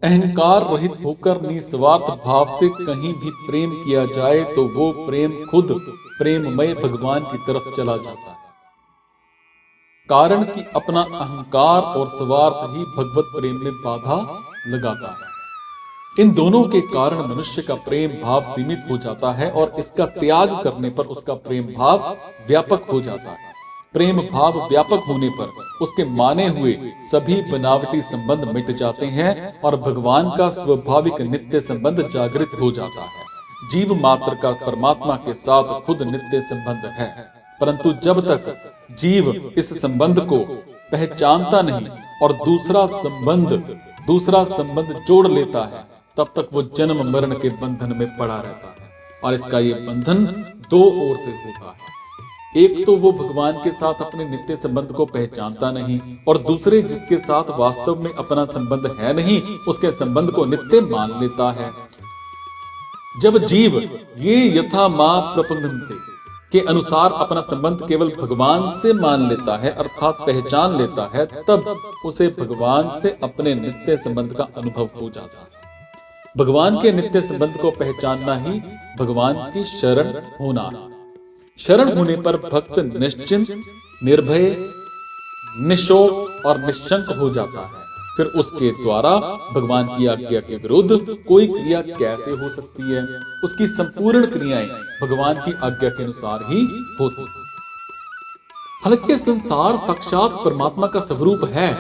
अहंकार रहित होकर निस्वार्थ भाव से कहीं भी प्रेम किया जाए तो वो प्रेम खुद प्रेममय भगवान की तरफ चला जाता है। कारण कि अपना अहंकार और स्वार्थ ही भगवत प्रेम में बाधा लगाता है। इन दोनों के कारण मनुष्य का प्रेम भाव सीमित हो जाता है और इसका त्याग करने पर उसका प्रेम भाव व्यापक हो जाता है। प्रेम भाव व्यापक होने पर उसके माने हुए सभी बनावटी संबंध मिट जाते हैं और भगवान का स्वाभाविक नित्य संबंध जागृत हो जाता है। जीव मात्र का परमात्मा के साथ खुद नित्य संबंध है, परंतु जब तक जीव इस संबंध को पहचानता नहीं और दूसरा संबंध जोड़ लेता है, तब तक वो जन्म मरण के बंधन में पड़ा रहता है। और इसका ये बंधन दो ओर से होता है। एक तो वो भगवान के साथ अपने नित्य संबंध को पहचानता नहीं और दूसरे जिसके साथ वास्तव में अपना संबंध है नहीं, उसके संबंध को नित्य मान लेता है। जब जीव ये यथा मां प्रपंचन्ते के अनुसार अपना संबंध केवल भगवान से मान लेता है, अर्थात पहचान लेता है, तब उसे भगवान से अपने नित्य संबंध का अनुभव हो जाता है। भगवान के नित्य संबंध को पहचानना ही भगवान की शरण होना। शरण होने पर भक्त निश्चिंत, निर्भय, निशोक और निशंक हो जाता है। फिर उसके द्वारा भगवान की आज्ञा के विरुद्ध कोई क्रिया कैसे हो सकती है? उसकी संपूर्ण क्रियाएं भगवान की आज्ञा के अनुसार ही होती। हालांकि संसार साक्षात परमात्मा का स्वरूप है,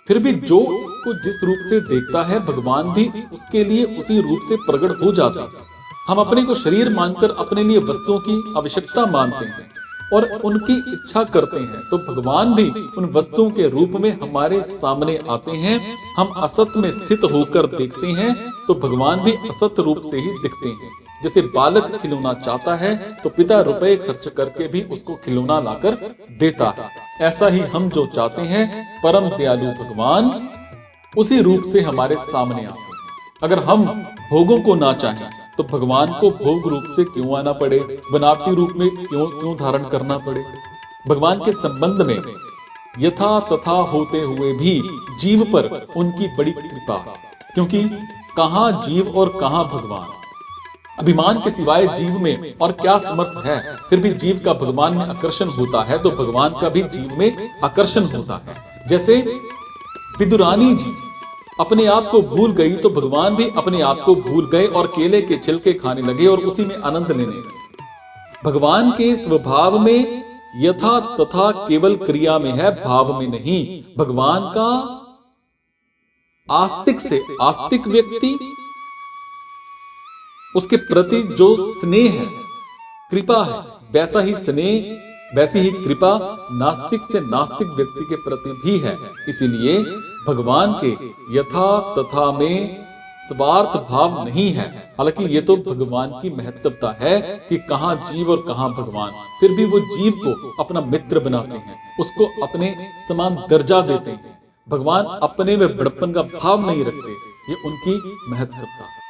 फिर भी जो इसको जिस रूप से देखता है, भगवान भी उसके लिए उसी रूप से प्रकट हो जाता है। हम अपने को शरीर मानकर अपने लिए वस्तुओं की आवश्यकता मानते हैं और उनकी इच्छा करते हैं, तो भगवान भी उन वस्तुओं के रूप में हमारे सामने आते हैं। हम असत में स्थित होकर देखते हैं तो भगवान भी असत रूप से ही दिखते हैं। जैसे बालक खिलौना चाहता है तो पिता रुपए खर्च करके भी उसको खिलौना लाकर देता है। ऐसा ही हम जो चाहते हैं, परम दयालु भगवान उसी रूप से हमारे सामने आते हैं। अगर हम भोगों को ना चाहें तो भगवान को भोग रूप से क्यों आना पड़े, बनावटी रूप में क्यों धारण करना पड़े? भगवान के संबंध में यथा तथा होते हुए भी जीव पर उनकी बड़ी कृपा, क्योंकि कहां जीव और कहां भगवान। अभिमान के सिवाय जीव में और क्या समर्थ है? फिर भी जीव का भगवान में आकर्षण होता है तो भगवान का भी जीव में आकर्षण होता है। जैसे विदुरानी जी अपने आप को भूल गई तो भगवान भी अपने आप को भूल गए और केले के छिलके खाने लगे और उसी में आनंद लेने लगे। भगवान के स्वभाव में यथा तथा केवल क्रिया में है, भाव में नहीं। भगवान का आस्तिक से आस्तिक व्यक्ति, उसके प्रति जो स्नेह है, कृपा है, वैसा ही स्नेह, वैसी ही कृपा नास्तिक से नास्तिक व्यक्ति के प्रति भी है। इसीलिए भगवान के यथा तथा में स्वार्थ भाव नहीं है। हालांकि ये तो भगवान की महत्वता है कि कहां जीव और कहां भगवान। फिर भी वो जीव को अपना मित्र बनाते हैं, उसको अपने समान दर्जा देते हैं। भगवान अपने में बड़प्पन का भाव नहीं रखते, ये उनकी महत्वता है।